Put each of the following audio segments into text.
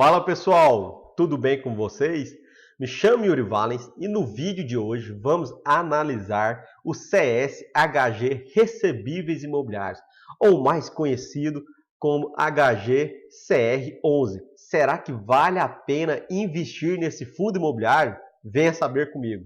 Fala pessoal, tudo bem com vocês? Me chamo Yuri Valens e no vídeo de hoje vamos analisar o CSHG Recebíveis Imobiliários, ou mais conhecido como HGCR11. Será que vale a pena investir nesse fundo imobiliário? Venha saber comigo.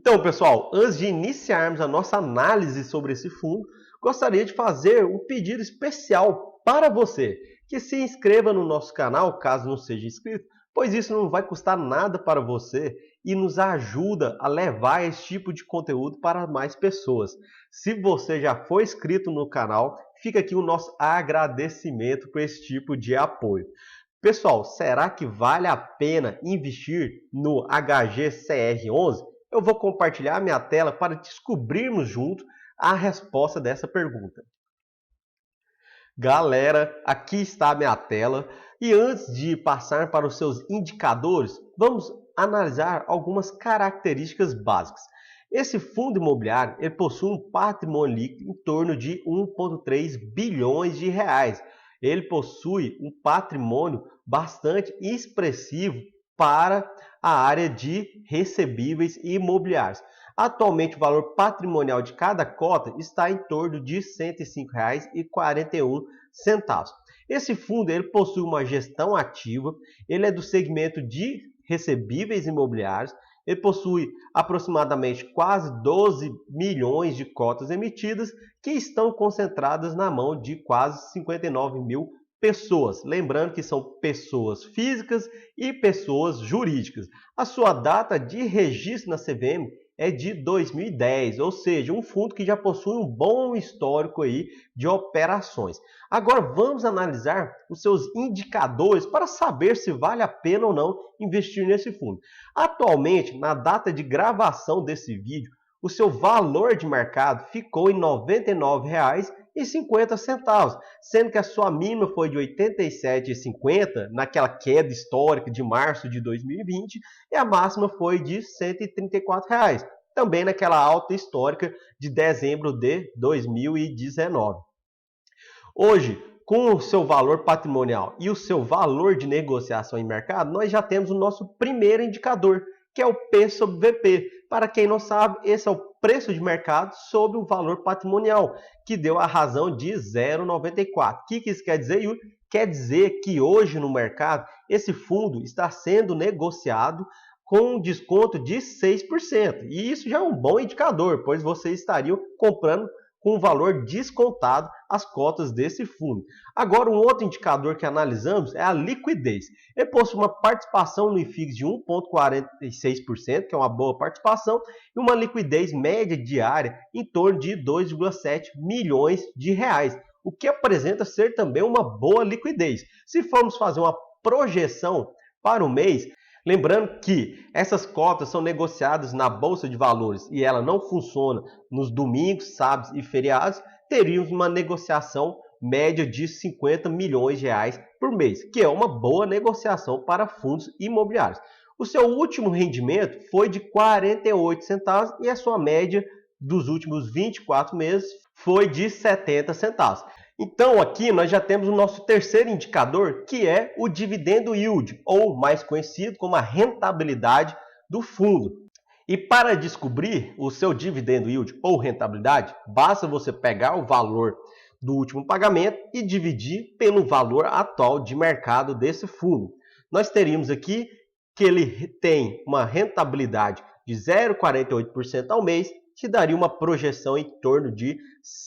Então, pessoal, antes de iniciarmos a nossa análise sobre esse fundo, gostaria de fazer um pedido especial para você, que se inscreva no nosso canal, caso não seja inscrito, pois isso não vai custar nada para você e nos ajuda a levar esse tipo de conteúdo para mais pessoas. Se você já foi inscrito no canal, fica aqui o nosso agradecimento por esse tipo de apoio. Pessoal, será que vale a pena investir no HGCR11? Eu vou compartilhar minha tela para descobrirmos juntos a resposta dessa pergunta. Galera, aqui está a minha tela e antes de passar para os seus indicadores, vamos analisar algumas características básicas. Esse fundo imobiliário ele possui um patrimônio líquido em torno de 1,3 bilhões de reais. Ele possui um patrimônio bastante expressivo para a área de recebíveis imobiliários. Atualmente, o valor patrimonial de cada cota está em torno de R$ 105,41. Esse fundo ele possui uma gestão ativa, ele é do segmento de recebíveis imobiliários, ele possui aproximadamente quase 12 milhões de cotas emitidas que estão concentradas na mão de quase 59 mil pessoas. Lembrando que são pessoas físicas e pessoas jurídicas. A sua data de registro na CVM é de 2010, ou seja, um fundo que já possui um bom histórico aí de operações. Agora vamos analisar os seus indicadores para saber se vale a pena ou não investir nesse fundo. Atualmente, na data de gravação desse vídeo, o seu valor de mercado ficou em R$ 99,50, sendo que a sua mínima foi de R$ 87,50 naquela queda histórica de março de 2020 e a máxima foi de R$ 134, também naquela alta histórica de dezembro de 2019. Hoje, com o seu valor patrimonial e o seu valor de negociação em mercado, nós já temos o nosso primeiro indicador, que é o P sobre VP. Para quem não sabe, esse é o preço de mercado sobre o valor patrimonial, que deu a razão de 0,94. O que isso quer dizer, Yuri? Quer dizer que hoje no mercado, esse fundo está sendo negociado com um desconto de 6%. E isso já é um bom indicador, pois vocês estariam comprando com o valor descontado as cotas desse fundo. Agora, um outro indicador que analisamos é a liquidez. Ele possui uma participação no IFIX de 1,46%, que é uma boa participação, e uma liquidez média diária em torno de 2,7 milhões de reais, o que apresenta ser também uma boa liquidez. Se formos fazer uma projeção para o mês, lembrando que essas cotas são negociadas na Bolsa de Valores e ela não funciona nos domingos, sábados e feriados, teríamos uma negociação média de 50 milhões de reais por mês, que é uma boa negociação para fundos imobiliários. O seu último rendimento foi de 48 centavos e a sua média dos últimos 24 meses foi de 70 centavos. Então aqui nós já temos o nosso terceiro indicador, que é o dividendo yield, ou mais conhecido como a rentabilidade do fundo. E para descobrir o seu dividendo yield ou rentabilidade, basta você pegar o valor do último pagamento e dividir pelo valor atual de mercado desse fundo. Nós teríamos aqui que ele tem uma rentabilidade de 0,48% ao mês, que daria uma projeção em torno de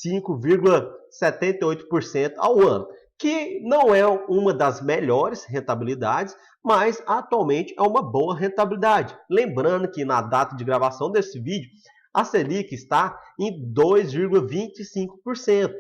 5,78% ao ano, que não é uma das melhores rentabilidades, mas atualmente é uma boa rentabilidade. Lembrando que na data de gravação desse vídeo, a Selic está em 2,25%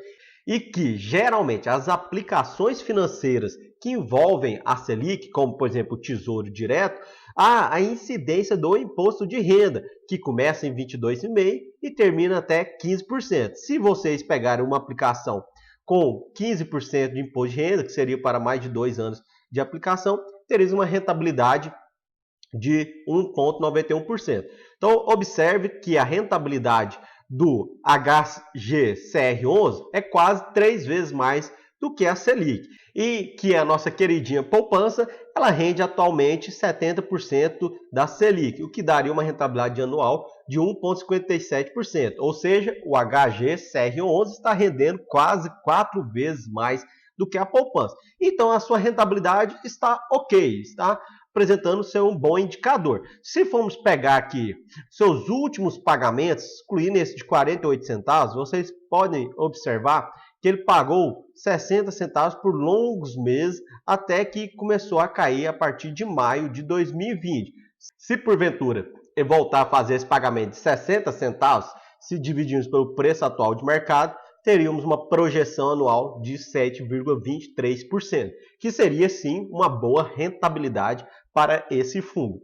e que geralmente as aplicações financeiras que envolvem a Selic, como por exemplo o Tesouro Direto, há a incidência do imposto de renda, que começa em 22,5% e termina até 15%. Se vocês pegarem uma aplicação com 15% de imposto de renda, que seria para mais de 2 anos de aplicação, teria uma rentabilidade de 1,91%. Então, observe que a rentabilidade do HGCR11 é quase 3 vezes mais do que a Selic. E que a nossa queridinha poupança, ela rende atualmente 70% da Selic, o que daria uma rentabilidade anual de 1,57%. Ou seja, o HGCR11 está rendendo quase 4 vezes mais do que a poupança. Então, a sua rentabilidade está ok, está apresentando ser um bom indicador. Se formos pegar aqui seus últimos pagamentos, excluindo esse de 48 centavos, vocês podem observar que ele pagou 60 centavos por longos meses, até que começou a cair a partir de maio de 2020. Se porventura ele voltar a fazer esse pagamento de 60 centavos, se dividirmos pelo preço atual de mercado, teríamos uma projeção anual de 7,23%, que seria sim uma boa rentabilidade para esse fundo.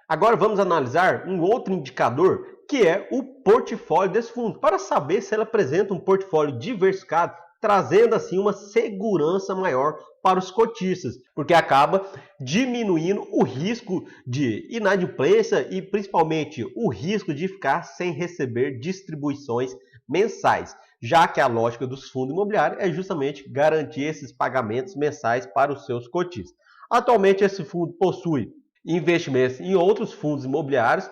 Agora vamos analisar um outro indicador, que é o portfólio desse fundo, para saber se ele apresenta um portfólio diversificado, trazendo assim uma segurança maior para os cotistas, porque acaba diminuindo o risco de inadimplência e principalmente o risco de ficar sem receber distribuições mensais, já que a lógica dos fundos imobiliários é justamente garantir esses pagamentos mensais para os seus cotistas. Atualmente esse fundo possui investimentos em outros fundos imobiliários,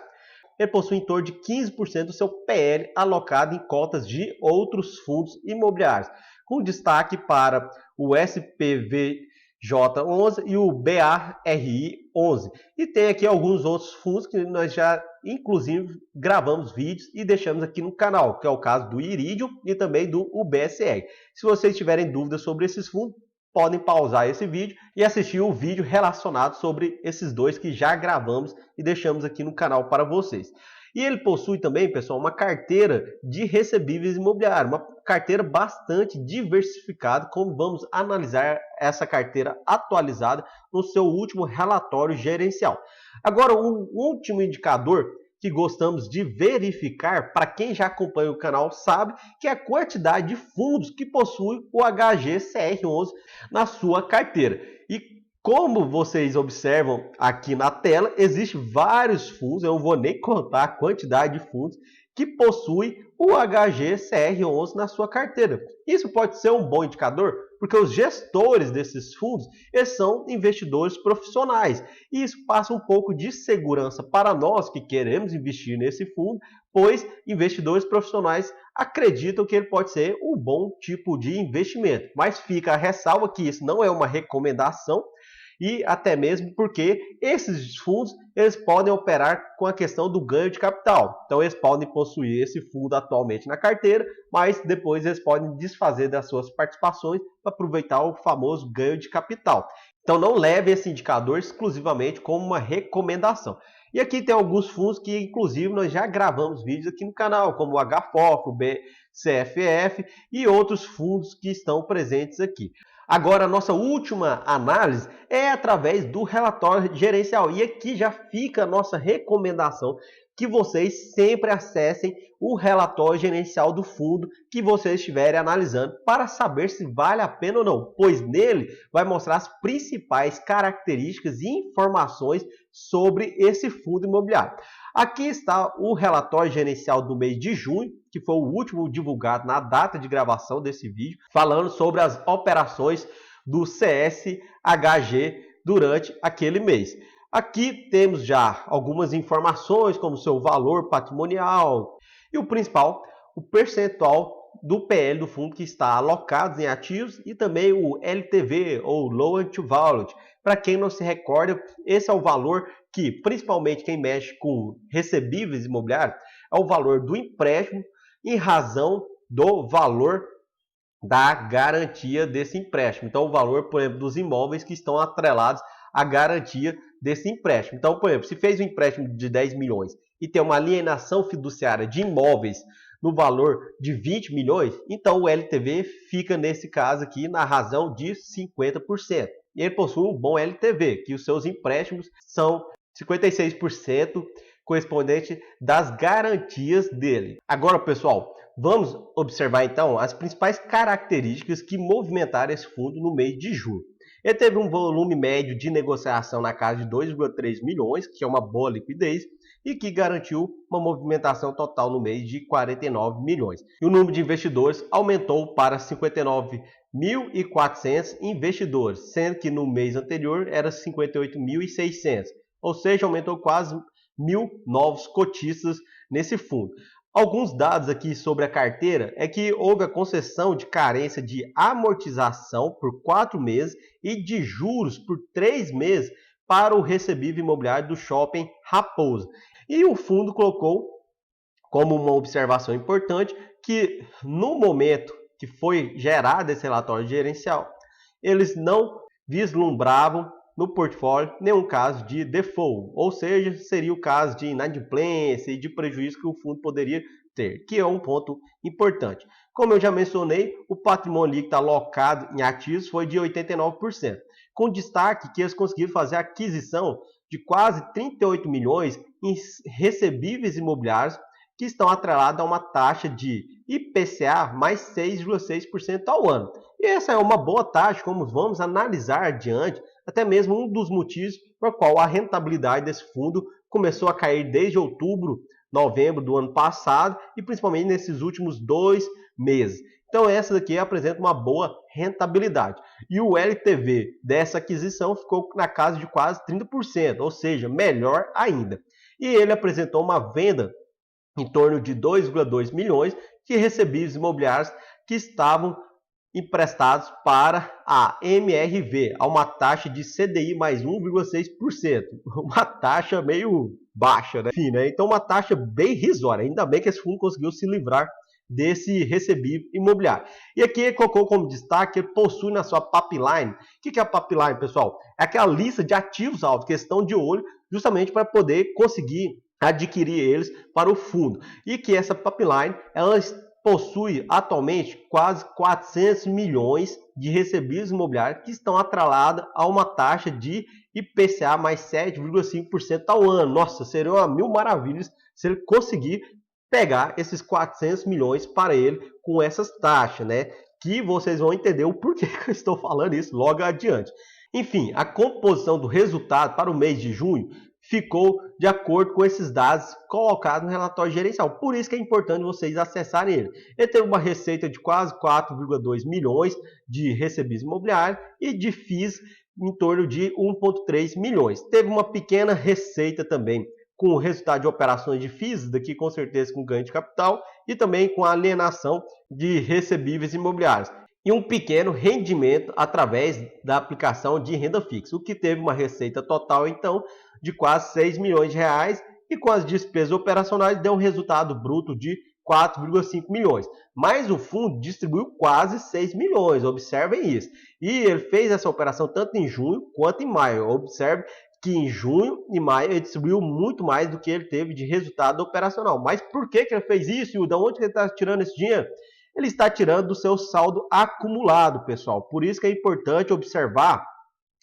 ele possui em torno de 15% do seu PL alocado em cotas de outros fundos imobiliários, com destaque para o SPVJ11 e o BARI11. E tem aqui alguns outros fundos que nós já, inclusive, gravamos vídeos e deixamos aqui no canal, que é o caso do Iridium e também do UBSR. Se vocês tiverem dúvidas sobre esses fundos, podem pausar esse vídeo e assistir o vídeo relacionado sobre esses dois que já gravamos e deixamos aqui no canal para vocês. E ele possui também, pessoal, uma carteira de recebíveis imobiliários, uma carteira bastante diversificada, como vamos analisar essa carteira atualizada no seu último relatório gerencial. Agora, um último indicador que gostamos de verificar, para quem já acompanha o canal sabe, que é a quantidade de fundos que possui o HGCR11 na sua carteira. E como vocês observam aqui na tela, existem vários fundos, eu não vou nem contar a quantidade de fundos que possui o HGCR11 na sua carteira. Isso pode ser um bom indicador, porque os gestores desses fundos, eles são investidores profissionais. E isso passa um pouco de segurança para nós que queremos investir nesse fundo, pois investidores profissionais acreditam que ele pode ser um bom tipo de investimento. Mas fica a ressalva que isso não é uma recomendação, e até mesmo porque esses fundos eles podem operar com a questão do ganho de capital. Então eles podem possuir esse fundo atualmente na carteira, mas depois eles podem desfazer das suas participações para aproveitar o famoso ganho de capital. Então não leve esse indicador exclusivamente como uma recomendação. E aqui tem alguns fundos que inclusive nós já gravamos vídeos aqui no canal, como o HFOF, o BCFF e outros fundos que estão presentes aqui. Agora, a nossa última análise é através do relatório gerencial. E aqui já fica a nossa recomendação que vocês sempre acessem o relatório gerencial do fundo que vocês estiverem analisando para saber se vale a pena ou não, pois nele vai mostrar as principais características e informações sobre esse fundo imobiliário. Aqui está o relatório gerencial do mês de junho, que foi o último divulgado na data de gravação desse vídeo, falando sobre as operações do CSHG durante aquele mês. Aqui temos já algumas informações, como seu valor patrimonial e o principal, o percentual do PL do fundo que está alocado em ativos e também o LTV, ou Loan to Value. Para quem não se recorda, esse é o valor que, principalmente quem mexe com recebíveis imobiliários, é o valor do empréstimo em razão do valor da garantia desse empréstimo. Então, o valor, por exemplo, dos imóveis que estão atrelados à garantia desse empréstimo. Então, por exemplo, se fez um empréstimo de 10 milhões e tem uma alienação fiduciária de imóveis no valor de 20 milhões, então o LTV fica, nesse caso aqui, na razão de 50%. E ele possui um bom LTV, que os seus empréstimos são 56% correspondente das garantias dele. Agora, pessoal, vamos observar então as principais características que movimentaram esse fundo no mês de junho. Ele teve um volume médio de negociação na casa de 2,3 milhões, que é uma boa liquidez, e que garantiu uma movimentação total no mês de 49 milhões. E o número de investidores aumentou para 59.400 investidores, sendo que no mês anterior era 58.600, ou seja, aumentou quase 1.000 novos cotistas nesse fundo. Alguns dados aqui sobre a carteira é que houve a concessão de carência de amortização por 4 meses e de juros por 3 meses para o recebível imobiliário do Shopping Raposa. E o fundo colocou como uma observação importante que no momento que foi gerado esse relatório gerencial, eles não vislumbravam no portfólio nenhum caso de default, ou seja, seria o caso de inadimplência e de prejuízo que o fundo poderia ter, que é um ponto importante. Como eu já mencionei, o patrimônio líquido alocado em ativos foi de 89%, com destaque que eles conseguiram fazer a aquisição de quase 38 milhões em recebíveis imobiliários que estão atrelados a uma taxa de IPCA mais 6,6% ao ano. E essa é uma boa taxa, como vamos analisar adiante, até mesmo um dos motivos por qual a rentabilidade desse fundo começou a cair desde outubro, novembro do ano passado e principalmente nesses últimos 2 meses. Então essa daqui apresenta uma boa rentabilidade. E o LTV dessa aquisição ficou na casa de quase 30%, ou seja, melhor ainda. E ele apresentou uma venda em torno de 2,2 milhões de recebíveis imobiliários que estavam emprestados para a MRV, a uma taxa de CDI mais 1,6%. Uma taxa meio baixa, né? Enfim, né? Então uma taxa bem risória. Ainda bem que esse fundo conseguiu se livrar desse recebível imobiliário. E aqui ele colocou como destaque, ele possui na sua pipeline. O que é a pipeline, pessoal? É aquela lista de ativos alvos que estão de olho justamente para poder conseguir adquirir eles para o fundo. E que essa pipeline, ela possui atualmente quase 400 milhões de recebíveis imobiliários que estão atrelados a uma taxa de IPCA mais 7,5% ao ano. Nossa, seria uma mil maravilhas se ele conseguir pegar esses 400 milhões para ele com essas taxas, né? Que vocês vão entender o porquê que eu estou falando isso logo adiante. Enfim, a composição do resultado para o mês de junho ficou de acordo com esses dados colocados no relatório gerencial. Por isso que é importante vocês acessarem ele. Ele teve uma receita de quase 4,2 milhões de recebíveis imobiliários e de FIIs em torno de 1,3 milhões. Teve uma pequena receita também com o resultado de operações de FIIs, daqui com certeza com ganho de capital, e também com a alienação de recebíveis imobiliários. E um pequeno rendimento através da aplicação de renda fixa, o que teve uma receita total, então, de quase 6 milhões de reais, e com as despesas operacionais deu um resultado bruto de 4,5 milhões. Mas o fundo distribuiu quase 6 milhões, observem isso. E ele fez essa operação tanto em junho quanto em maio. Observe que em junho e maio ele distribuiu muito mais do que ele teve de resultado operacional. Mas por que ele fez isso? E de onde ele está tirando esse dinheiro? Ele está tirando do seu saldo acumulado, pessoal. Por isso que é importante observar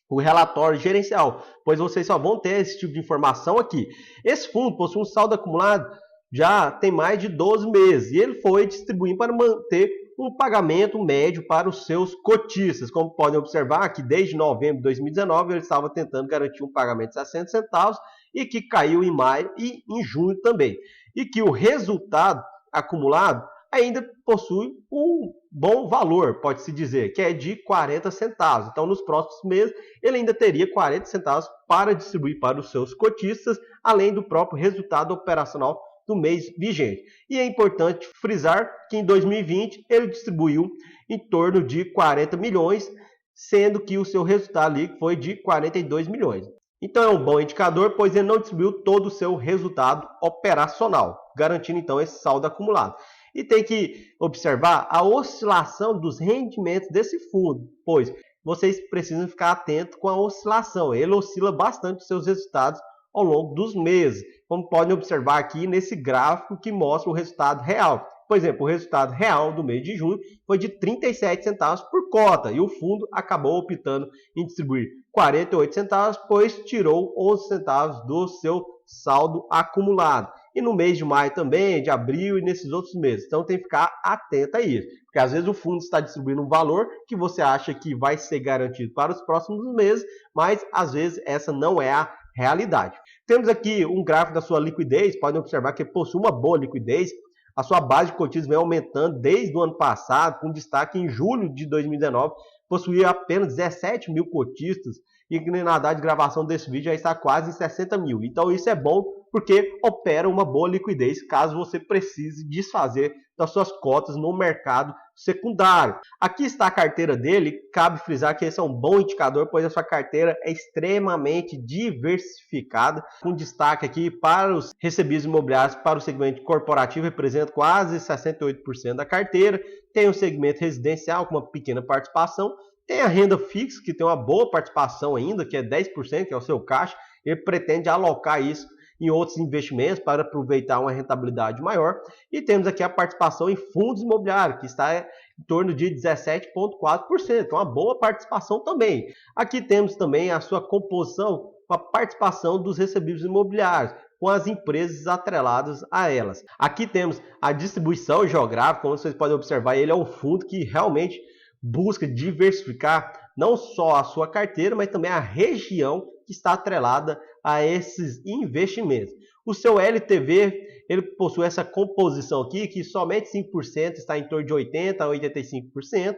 o relatório gerencial, pois vocês só vão ter esse tipo de informação aqui. Esse fundo possui um saldo acumulado já tem mais de 12 meses e ele foi distribuindo para manter um pagamento médio para os seus cotistas. Como podem observar, que desde novembro de 2019 ele estava tentando garantir um pagamento de 60 centavos e que caiu em maio e em junho também. E que o resultado acumulado ainda possui um bom valor, pode-se dizer, que é de 40 centavos. Então, nos próximos meses, ele ainda teria 40 centavos para distribuir para os seus cotistas, além do próprio resultado operacional do mês vigente. E é importante frisar que em 2020 ele distribuiu em torno de 40 milhões, sendo que o seu resultado líquido foi de 42 milhões. Então é um bom indicador, pois ele não distribuiu todo o seu resultado operacional, garantindo então esse saldo acumulado. E tem que observar a oscilação dos rendimentos desse fundo, pois vocês precisam ficar atentos com a oscilação. Ele oscila bastante os seus resultados ao longo dos meses, como podem observar aqui nesse gráfico que mostra o resultado real. Por exemplo, o resultado real do mês de junho foi de 37 centavos por cota e o fundo acabou optando em distribuir 48 centavos, pois tirou 11 centavos do seu saldo acumulado. E no mês de maio também, de abril e nesses outros meses. Então tem que ficar atento a isso. Porque às vezes o fundo está distribuindo um valor que você acha que vai ser garantido para os próximos meses, mas às vezes essa não é a realidade. Temos aqui um gráfico da sua liquidez, podem observar que possui uma boa liquidez. A sua base de cotismo vem aumentando desde o ano passado, com destaque em julho de 2019, possuía apenas 17 mil cotistas, e na data de gravação desse vídeo já está quase em 60 mil. Então isso é bom porque opera uma boa liquidez caso você precise desfazer das suas cotas no mercado secundário. Aqui está a carteira dele, cabe frisar que esse é um bom indicador, pois a sua carteira é extremamente diversificada, com destaque aqui para os recebidos imobiliários para o segmento corporativo, representa quase 68% da carteira, tem o segmento residencial com uma pequena participação, tem a renda fixa, que tem uma boa participação ainda, que é 10%, que é o seu caixa. Ele pretende alocar isso em outros investimentos para aproveitar uma rentabilidade maior. E temos aqui a participação em fundos imobiliários, que está em torno de 17,4%. Então, uma boa participação também. Aqui temos também a sua composição com a participação dos recebíveis imobiliários, com as empresas atreladas a elas. Aqui temos a distribuição geográfica, como vocês podem observar, ele é um fundo que realmente busca diversificar não só a sua carteira, mas também a região que está atrelada a esses investimentos. O seu LTV, ele possui essa composição aqui, que somente 5% está em torno de 80% a 85%,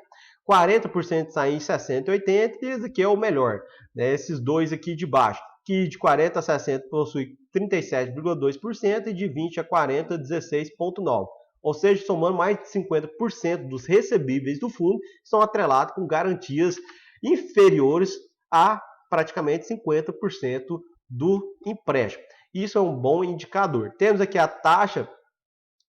40% está em 60% e 80%, e esse aqui é o melhor, né? Esses dois aqui de baixo, que de 40% a 60% possui 37,2% e de 20% a 40%, 16,9%. Ou seja, somando mais de 50% dos recebíveis do fundo são atrelados com garantias inferiores a praticamente 50% do empréstimo. Isso é um bom indicador. Temos aqui a taxa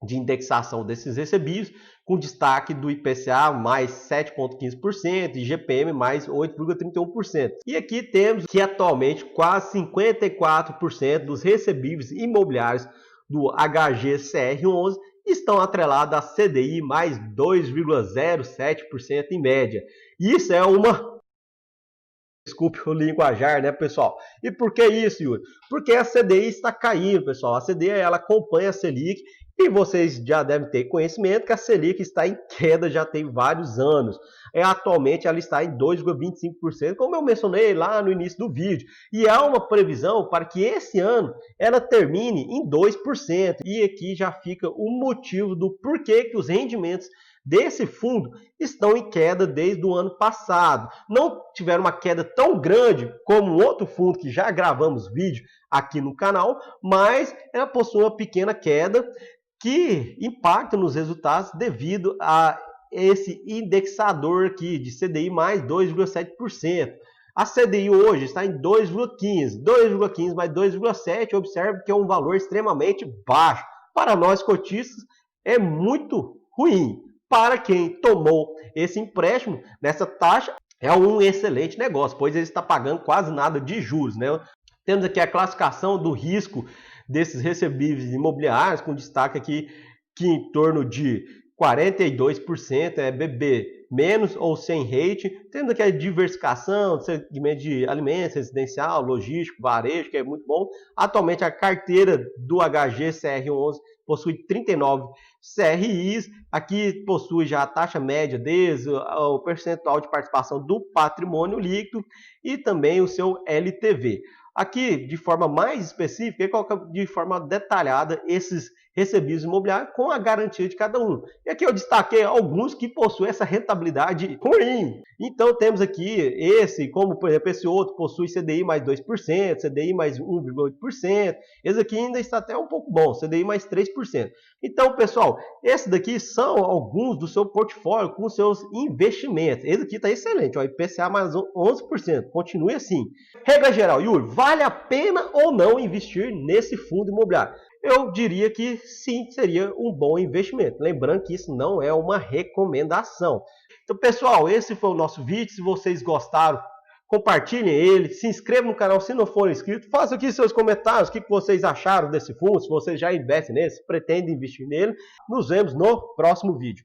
de indexação desses recebíveis, com destaque do IPCA mais 7,15% e GPM mais 8,31%. E aqui temos que atualmente quase 54% dos recebíveis imobiliários do HGCR11 estão atrelados a CDI mais 2,07% em média. Isso é uma... Desculpe o linguajar, né, pessoal? E por que isso, Yuri? Porque a CDI está caindo, pessoal. A CDI, ela acompanha a Selic e vocês já devem ter conhecimento que a Selic está em queda já tem vários anos. Atualmente ela está em 2,25%, como eu mencionei lá no início do vídeo. E há uma previsão para que esse ano ela termine em 2%. E aqui já fica o motivo do porquê que os rendimentos desse fundo estão em queda desde o ano passado. Não tiveram uma queda tão grande como um outro fundo que já gravamos vídeo aqui no canal, mas ela possui uma pequena queda que impacta nos resultados devido a esse indexador aqui de CDI mais 2,7%. A CDI hoje está em 2,15%. 2,15 mais 2,7%, observe que é um valor extremamente baixo. Para nós cotistas é muito ruim. Para quem tomou esse empréstimo nessa taxa, é um excelente negócio, pois ele está pagando quase nada de juros, né? Temos aqui a classificação do risco desses recebíveis imobiliários, com destaque aqui que em torno de 42% é BB menos ou sem rate. Temos aqui a diversificação do segmento de alimentos, residencial, logístico, varejo, que é muito bom. Atualmente a carteira do HGCR11 possui 39 CRIs, aqui possui já a taxa média deles, o percentual de participação do patrimônio líquido e também o seu LTV. Aqui, de forma mais específica, ele coloca de forma detalhada esses recebíveis imobiliários com a garantia de cada um. E aqui eu destaquei alguns que possuem essa rentabilidade ruim. Então temos aqui esse, como por exemplo esse outro possui CDI mais 2%, CDI mais 1,8%. Esse aqui ainda está até um pouco bom, CDI mais 3%. Então, pessoal, esses daqui são alguns do seu portfólio com seus investimentos. Esse aqui está excelente, ó, IPCA mais 11%. Continue assim. Regra geral, Yuri, vale a pena ou não investir nesse fundo imobiliário? Eu diria que sim, seria um bom investimento. Lembrando que isso não é uma recomendação. Então, pessoal, esse foi o nosso vídeo. Se vocês gostaram, compartilhem ele, se inscrevam no canal se não for inscrito, façam aqui seus comentários, o que vocês acharam desse fundo, se vocês já investem nele, se pretendem investir nele. Nos vemos no próximo vídeo.